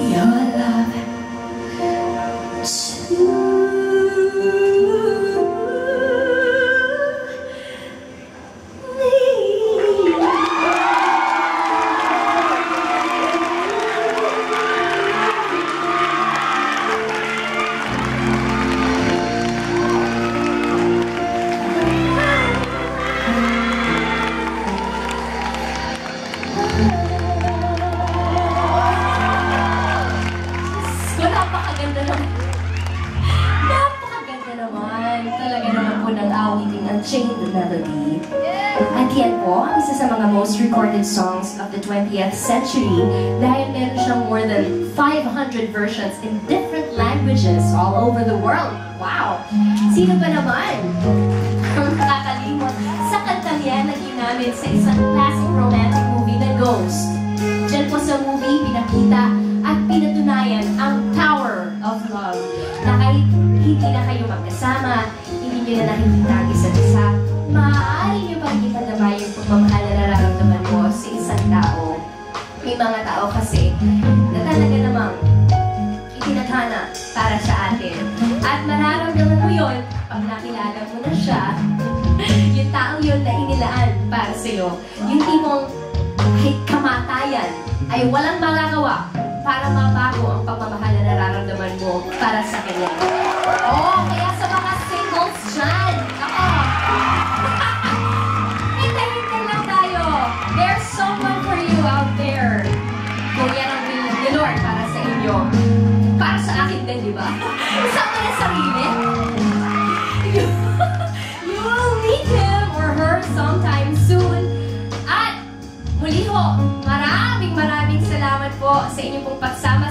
your love Unchained Melody. At yan po, ang isa sa mga most recorded songs of the 20th century dahil meron siyang more than 500 versions in different languages all over the world. Wow! Sino pa naman ang nakakalimot sa kantang yan na ginamit sa isang classic romantic movie na Ghost? Diyan po sa movie, pinakita at pinatunayan ang power of love na kahit hindi na kayo magkasama, hindi nyo na nakikita ang isa't isa, maaari nyo pang ipadama yung pagmamahal na nararamdaman mo sa isang tao. May mga tao kasi na talaga namang itinadhana para sa atin. At mararamdaman mo yun pag nakilala mo na siya, yung taong yun na inilaan para sa'yo. Yung tipong kahit kamatayan ay walang magagawa para mabago ang pagmamahal na nararamdaman mo para sa kanya. Oh, kaya sa mga singles dyan, ako, hintayin lang tayo. There's someone for you out there. Kung yan ang will ni Lord para sa inyo. Para sa akin din, di ba? Isang na sarili. You will meet him or her sometime soon. At muli ho, maraming salamat po sa inyong pong pagsama